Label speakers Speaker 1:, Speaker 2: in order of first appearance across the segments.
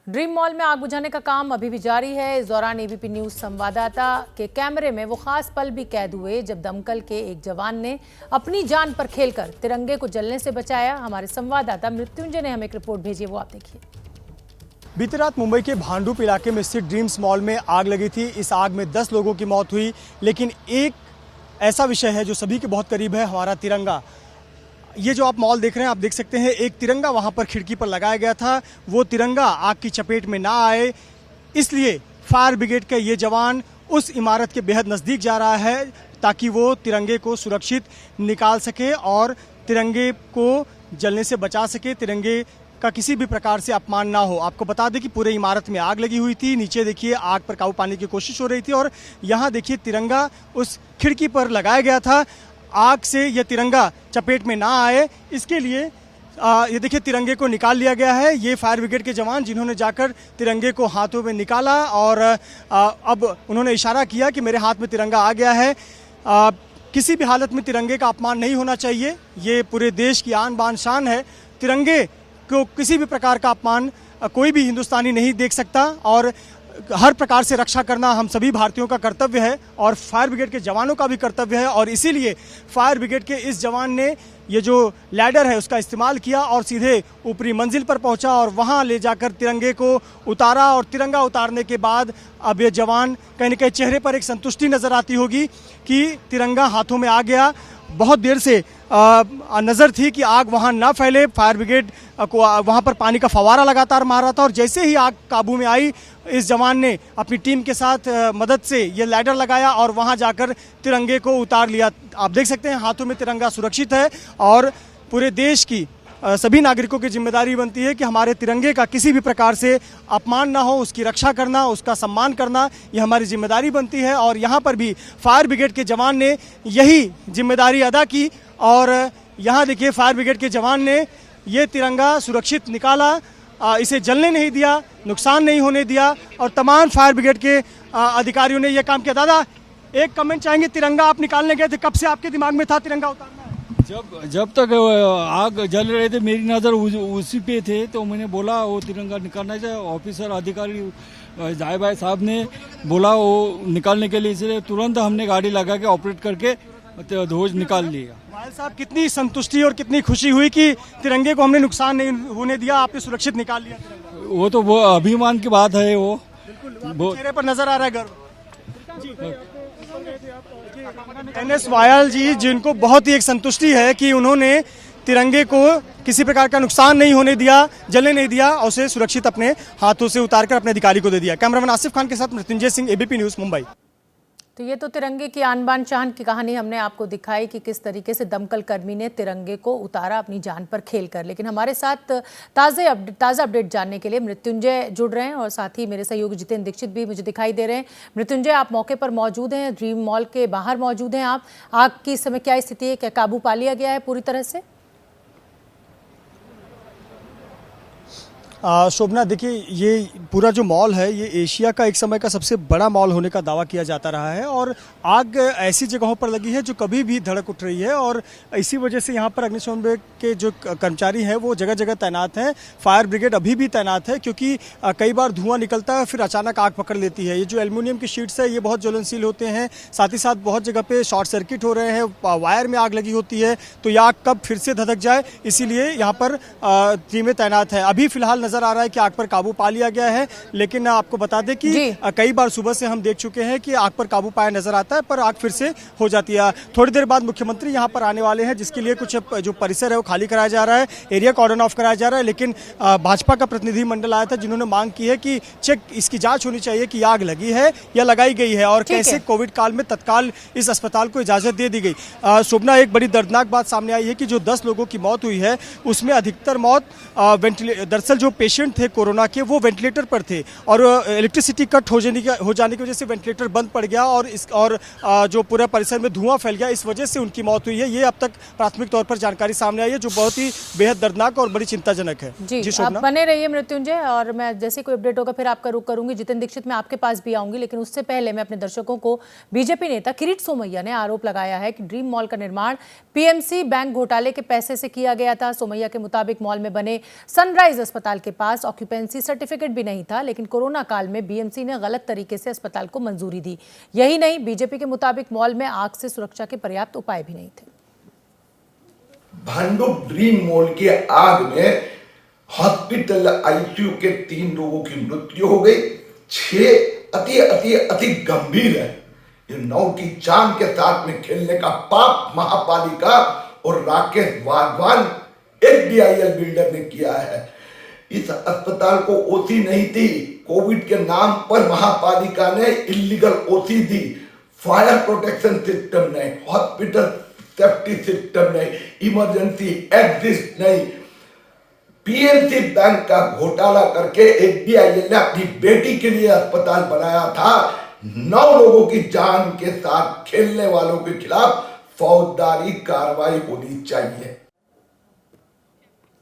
Speaker 1: Dream mall में आग बुझाने का काम अभी भी जारी है। इस दौरान एबीपी न्यूज संवाददाता के कैमरे में वो खास पल भी कैद हुए जब दमकल के एक जवान ने अपनी जान पर खेलकर तिरंगे को जलने से बचाया। हमारे संवाददाता मृत्युंजय ने हमें एक रिपोर्ट भेजी है, वो आप देखिए।
Speaker 2: बीती रात मुंबई के भांडुप इलाके में स्थित ड्रीम्स मॉल में आग लगी थी। इस आग में 10 लोगों की मौत हुई, लेकिन एक ऐसा विषय है जो सभी के बहुत करीब है, हमारा तिरंगा। ये जो आप मॉल देख रहे हैं, आप देख सकते हैं एक तिरंगा वहां पर खिड़की पर लगाया गया था। वो तिरंगा आग की चपेट में ना आए, इसलिए फायर ब्रिगेड का ये जवान उस इमारत के बेहद नज़दीक जा रहा है ताकि वो तिरंगे को सुरक्षित निकाल सके और तिरंगे को जलने से बचा सके, तिरंगे का किसी भी प्रकार से अपमान ना हो। आपको बता दें कि पूरे इमारत में आग लगी हुई थी। नीचे देखिए आग पर काबू पाने की कोशिश हो रही थी और यहाँ देखिए तिरंगा उस खिड़की पर लगाया गया था। आग से यह तिरंगा चपेट में ना आए, इसके लिए ये देखिए तिरंगे को निकाल लिया गया है। ये फायर ब्रिगेड के जवान जिन्होंने जाकर तिरंगे को हाथों में निकाला और अब उन्होंने इशारा किया कि मेरे हाथ में तिरंगा आ गया है। किसी भी हालत में तिरंगे का अपमान नहीं होना चाहिए। ये पूरे देश की आन बान शान है। तिरंगे को किसी भी प्रकार का अपमान कोई भी हिंदुस्तानी नहीं देख सकता और हर प्रकार से रक्षा करना हम सभी भारतीयों का कर्तव्य है और फायर ब्रिगेड के जवानों का भी कर्तव्य है। और इसीलिए फायर ब्रिगेड के इस जवान ने ये जो लैडर है उसका इस्तेमाल किया और सीधे ऊपरी मंजिल पर पहुंचा और वहां ले जाकर तिरंगे को उतारा। और तिरंगा उतारने के बाद अब ये जवान कहीं न कहीं चेहरे पर एक संतुष्टि नजर आती होगी कि तिरंगा हाथों में आ गया। बहुत देर से नज़र थी कि आग वहां ना फैले। फायर ब्रिगेड को वहां पर पानी का फव्वारा लगातार मार रहा था और जैसे ही आग काबू में आई, इस जवान ने अपनी टीम के साथ मदद से ये लैडर लगाया और वहां जाकर तिरंगे को उतार लिया। आप देख सकते हैं हाथों में तिरंगा सुरक्षित है और पूरे देश की सभी नागरिकों की जिम्मेदारी बनती है कि हमारे तिरंगे का किसी भी प्रकार से अपमान ना हो, उसकी रक्षा करना, उसका सम्मान करना, ये हमारी जिम्मेदारी बनती है। और यहाँ पर भी फायर ब्रिगेड के जवान ने यही जिम्मेदारी अदा की और यहाँ देखिए फायर ब्रिगेड के जवान ने ये तिरंगा सुरक्षित निकाला, इसे जलने नहीं दिया, नुकसान नहीं होने दिया और तमाम फायर ब्रिगेड के अधिकारियों ने यह काम किया। दादा, एक कमेंट चाहेंगे, तिरंगा आप निकालने गए थे, कब से आपके दिमाग में था तिरंगा उतारना?
Speaker 3: जब तक आग जल रहे थे मेरी नज़र उसी पे थे, तो मैंने बोला वो तिरंगा निकालना चाहिए। ऑफिसर अधिकारी जाय भाई साहब ने बोला वो निकालने के लिए, इसलिए तुरंत हमने गाड़ी लगा के ऑपरेट करके ध्वज निकाल लिया।
Speaker 2: भाई साहब, कितनी संतुष्टि और कितनी खुशी हुई कि तिरंगे को हमने नुकसान नहीं होने दिया, आपने सुरक्षित निकाल लिया।
Speaker 3: वो तो वो अभिमान की बात है। वो
Speaker 2: बिल्कुल चेहरे पर नजर आ रहा है गर्व। एनएस वायल जी, जिनको बहुत ही एक संतुष्टि है कि उन्होंने तिरंगे को किसी प्रकार का नुकसान नहीं होने दिया, जलने नहीं दिया और उसे सुरक्षित अपने हाथों से उतारकर अपने अधिकारी को दे दिया। कैमरामैन आसिफ खान के साथ मृत्युंजय सिंह, एबीपी न्यूज, मुंबई।
Speaker 1: तो ये तो तिरंगे की आन बान शान की कहानी हमने आपको दिखाई कि किस तरीके से दमकल कर्मी ने तिरंगे को उतारा अपनी जान पर खेलकर। लेकिन हमारे साथ ताज़ा अपडेट जानने के लिए मृत्युंजय जुड़ रहे हैं और साथ ही मेरे सहयोगी जितेंद्र दीक्षित भी मुझे दिखाई दे रहे हैं। मृत्युंजय, आप मौके पर मौजूद हैं, ड्रीम मॉल के बाहर मौजूद हैं आप। आग की इस समय क्या स्थिति है, क्या काबू पा लिया गया है पूरी तरह से?
Speaker 2: शोभना, देखिए ये पूरा जो मॉल है ये एशिया का एक समय का सबसे बड़ा मॉल होने का दावा किया जाता रहा है और आग ऐसी जगहों पर लगी है जो कभी भी धड़क उठ रही है और इसी वजह से यहाँ पर अग्निशमन विभाग के जो कर्मचारी हैं वो जगह जगह तैनात हैं। फायर ब्रिगेड अभी भी तैनात है क्योंकि कई बार धुआं निकलता है फिर अचानक आग पकड़ लेती है। ये जो एल्युमिनियम की शीट्स है ये बहुत ज्वलनशील होते हैं, साथ ही साथ बहुत जगह पे शॉर्ट सर्किट हो रहे हैं, वायर में आग लगी होती है, तो यह आग कब फिर से धधक जाए, इसीलिए यहाँ पर टीमें तैनात हैं। अभी फिलहाल नजर आ रहा है कि आग पर काबू पा लिया गया है, लेकिन आपको बता दें कि कई बार सुबह से हम देख चुके हैं कि आग पर काबू पाया नजर आता है पर आग फिर से हो जाती है। थोड़ी देर बाद मुख्यमंत्री यहां पर आने वाले हैं जिसके लिए कुछ जो परिसर है वो खाली कराया जा रहा है, एरिया कॉर्डन ऑफ कराया जा रहा है। लेकिन भाजपा का प्रतिनिधि मंडल आया था जिन्होंने मांग की है कि चेक इसकी जांच होनी चाहिए कि आग लगी है या लगाई गई है और कैसे कोविड काल में तत्काल इस अस्पताल को इजाजत दे दी गई। शोभना, एक बड़ी दर्दनाक बात सामने आई है कि जो 10 लोगों की मौत हुई है उसमें अधिकतर मौत दरअसल जो पेशेंट थे कोरोना के वो वेंटिलेटर पर थे और इलेक्ट्रिसिटी कट हो जाने की वजह से वेंटिलेटर बंद पड़ गया और जो पूरा परिसर में धुआं फैल गया, इस वजह से उनकी मौत हुई है। ये अब तक प्राथमिक तौर पर जानकारी सामने आई है जो बहुत ही बेहद दर्दनाक और बड़ी चिंताजनक है।
Speaker 1: जी आप बने रहिए मृत्युंजय और मैं जैसे कोई अपडेट होगा फिर आपका रुख करूंगी। जितेंद्र दीक्षित, मैं आपके पास भी आऊंगी, लेकिन उससे पहले मैं अपने दर्शकों को बीजेपी नेता किरीट सोमैया ने आरोप लगाया है कि ड्रीम मॉल का निर्माण पीएमसी बैंक घोटाले के पैसे से किया गया था। सोमैया के मुताबिक मॉल में बने सनराइज अस्पताल के पास ऑक्यूपेंसी सर्टिफिकेट भी नहीं था, लेकिन कोरोना काल में बीएमसी ने गलत तरीके से अस्पताल को मंजूरी दी। यही नहीं, बीजेपी के मुताबिक मॉल में आग से सुरक्षा के पर्याप्त उपाय भी नहीं थे।
Speaker 4: भांडुप ड्रीम मॉल की आग में हॉस्पिटल आईसीयू के 3 लोगों की मृत्यु हो गई, 6 अति गंभीर है। ये 9 की जान के साथ में खेलने का पाप महापालिका और राकेश वाधवान एचडीआईएल बिल्डर ने किया है। इस अस्पताल को ओसी नहीं थी, कोविड के नाम पर महापालिका ने इलीगल ओसी दी। फायर प्रोटेक्शन सिस्टम नहीं, हॉस्पिटल सेफ्टी सिस्टम नहीं, इमरजेंसी एग्जिस्ट नहीं। पीएमसी बैंक का घोटाला करके एचडीआईएल ने अपनी बेटी के लिए अस्पताल बनाया था। 9 लोगों की जान के साथ खेलने वालों के खिलाफ फौजदारी कार्रवाई होनी चाहिए।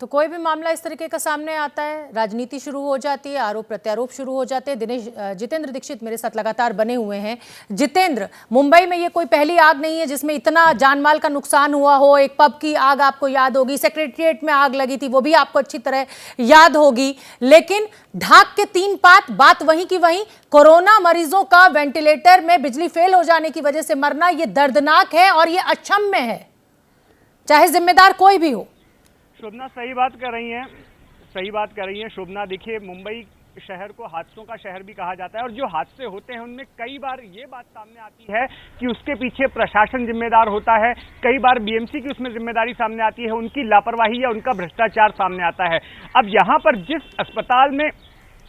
Speaker 1: तो कोई भी मामला इस तरीके का सामने आता है, राजनीति शुरू हो जाती है, आरोप प्रत्यारोप शुरू हो जाते हैं। जितेंद्र दीक्षित मेरे साथ लगातार बने हुए हैं। जितेंद्र, मुंबई में ये कोई पहली आग नहीं है जिसमें इतना जानमाल का नुकसान हुआ हो। एक पब की आग आपको याद होगी, सेक्रेटरिएट में आग लगी थी, वो भी आपको अच्छी तरह याद होगी। लेकिन ढाक के 3 पात, बात वहीं की वहीं। कोरोना मरीजों का वेंटिलेटर में बिजली फेल हो जाने की वजह से मरना, ये दर्दनाक है और ये अक्षम्य है, चाहे जिम्मेदार कोई भी हो।
Speaker 5: शोभना सही बात कर रही हैं शोभना। देखिए, मुंबई शहर को हादसों का शहर भी कहा जाता है और जो हादसे होते हैं उनमें कई बार ये बात सामने आती है कि उसके पीछे प्रशासन जिम्मेदार होता है। कई बार बीएमसी की उसमें जिम्मेदारी सामने आती है, उनकी लापरवाही या उनका भ्रष्टाचार सामने आता है। अब यहाँ पर जिस अस्पताल में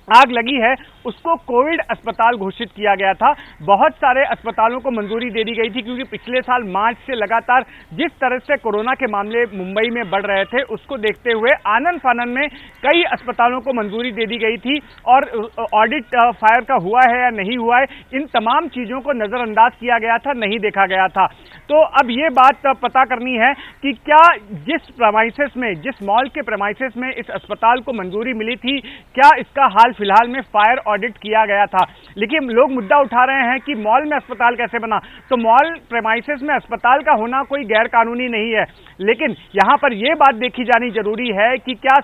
Speaker 5: आग लगी है उसको कोविड अस्पताल घोषित किया गया था। बहुत सारे अस्पतालों को मंजूरी दे दी गई थी क्योंकि पिछले साल मार्च से लगातार जिस तरह से कोरोना के मामले मुंबई में बढ़ रहे थे उसको देखते हुए आनन फानन में कई अस्पतालों को मंजूरी दे दी गई थी। और ऑडिट फायर का हुआ है या नहीं हुआ है, इन तमाम चीज़ों को नज़रअंदाज किया गया था, नहीं देखा गया था। तो अब ये बात पता करनी है कि क्या जिस प्रेमाइसेस में, जिस मॉल के प्रेमाइसेस में इस अस्पताल को मंजूरी मिली थी, क्या इसका हाल फिलहाल में फायर ऑडिट किया गया था। लेकिन लोग मुद्दा उठा रहे हैं कि मॉल में अस्पताल कैसे बना। तो मॉल प्रेमाइसेस में अस्पताल का होना कोई गैर कानूनी नहीं है, लेकिन यहां पर यह बात देखी जानी जरूरी है कि क्या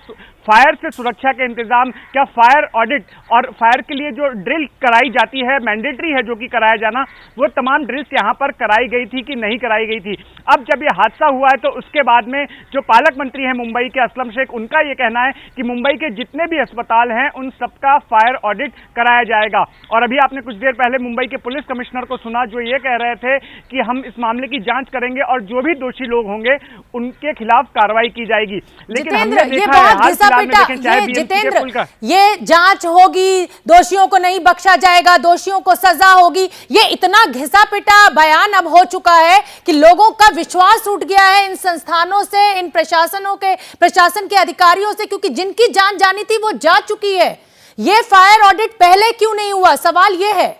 Speaker 5: फायर से सुरक्षा के इंतजाम, क्या फायर ऑडिट और फायर के लिए जो ड्रिल कराई जाती है, मैंडेटरी है जो कि कराया जाना, वो तमाम ड्रिल्स यहां पर कराई गई थी कि नहीं कराई गई थी। अब जब ये हादसा हुआ है तो उसके बाद में जो पालक मंत्री हैं मुंबई के असलम शेख, उनका ये कहना है कि मुंबई के जितने भी अस्पताल हैं उन सबका फायर ऑडिट कराया जाएगा। और अभी आपने कुछ देर पहले मुंबई के पुलिस कमिश्नर को सुना जो ये कह रहे थे कि हम इस मामले की जांच करेंगे और जो भी दोषी लोग होंगे उनके खिलाफ कार्रवाई की जाएगी। लेकिन हमने देखा है हाल फिलहाल में, देखें चाहे
Speaker 1: जितेंद्र, ये जांच होगी, दोषियों को नहीं बख्शा जाएगा, दोषियों को सजा होगी, ये इतना घिसा पिटा बयान अब हो चुका है कि लोगों का विश्वास उठ गया है इन संस्थानों से, इन प्रशासन के अधिकारियों से, क्योंकि जिनकी जान जानी थी वो जा चुकी है। ये फायर ऑडिट पहले क्यों नहीं हुआ, सवाल ये है।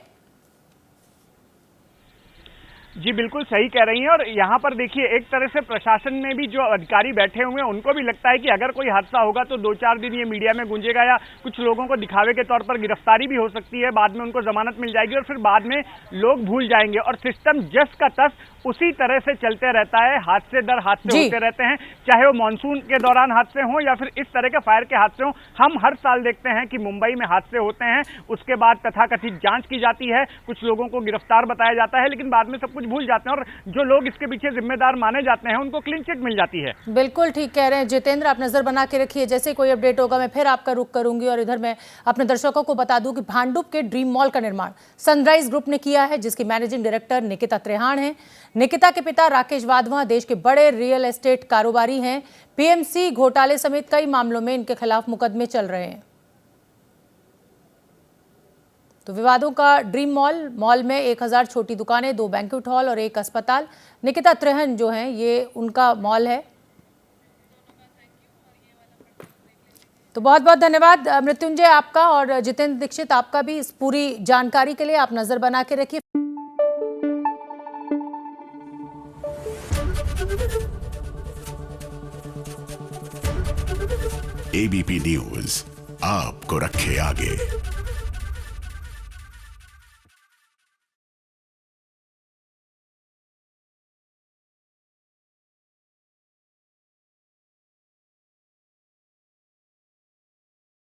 Speaker 5: जी बिल्कुल सही कह रही हैं। और यहाँ पर देखिए, एक तरह से प्रशासन में भी जो अधिकारी बैठे हुए हैं उनको भी लगता है कि अगर कोई हादसा होगा तो 2-4 दिन ये मीडिया में गूंजेगा या कुछ लोगों को दिखावे के तौर पर गिरफ्तारी भी हो सकती है, बाद में उनको जमानत मिल जाएगी और फिर बाद में लोग भूल जाएंगे और सिस्टम जस का तस उसी तरह से चलते रहता है। हादसे दर हादसे होते रहते हैं, चाहे वो मानसून के दौरान हादसे हों या फिर इस तरह के फायर के हादसे हों। हम हर साल देखते हैं कि मुंबई में हादसे होते हैं, उसके बाद तथाकथित जांच की जाती है, कुछ लोगों को गिरफ्तार बताया जाता है, लेकिन बाद में सब कुछ भूल जाते हैं और जो लोग इसके पीछे जिम्मेदार माने जाते हैं उनको क्लीन चिट मिल जाती है।
Speaker 1: बिल्कुल ठीक कह रहे हैं जितेंद्र, आप नजर बना के रखिए, जैसे कोई अपडेट होगा मैं फिर आपका रुख करूंगी। और इधर मैं अपने दर्शकों को बता दूं कि भांडुप के ड्रीम मॉल का निर्माण सनराइज ग्रुप ने किया है, जिसकी मैनेजिंग डायरेक्टर निकिता त्रेहान है। निकिता के पिता राकेश वाधवा देश के बड़े रियल एस्टेट कारोबारी हैं। पीएमसी घोटाले समेत कई मामलों में इनके खिलाफ मुकदमे चल रहे हैं। तो विवादों का ड्रीम मॉल में 1000 छोटी दुकानें, 2 बैंक्वेट हॉल और 1 अस्पताल। निकिता त्रेहन जो हैं ये उनका मॉल है। तो बहुत बहुत धन्यवाद मृत्युंजय आपका और जितेंद्र दीक्षित आपका भी इस पूरी जानकारी के लिए। आप नजर बना के रखिए।
Speaker 6: एबीपी न्यूज आपको रखे आगे।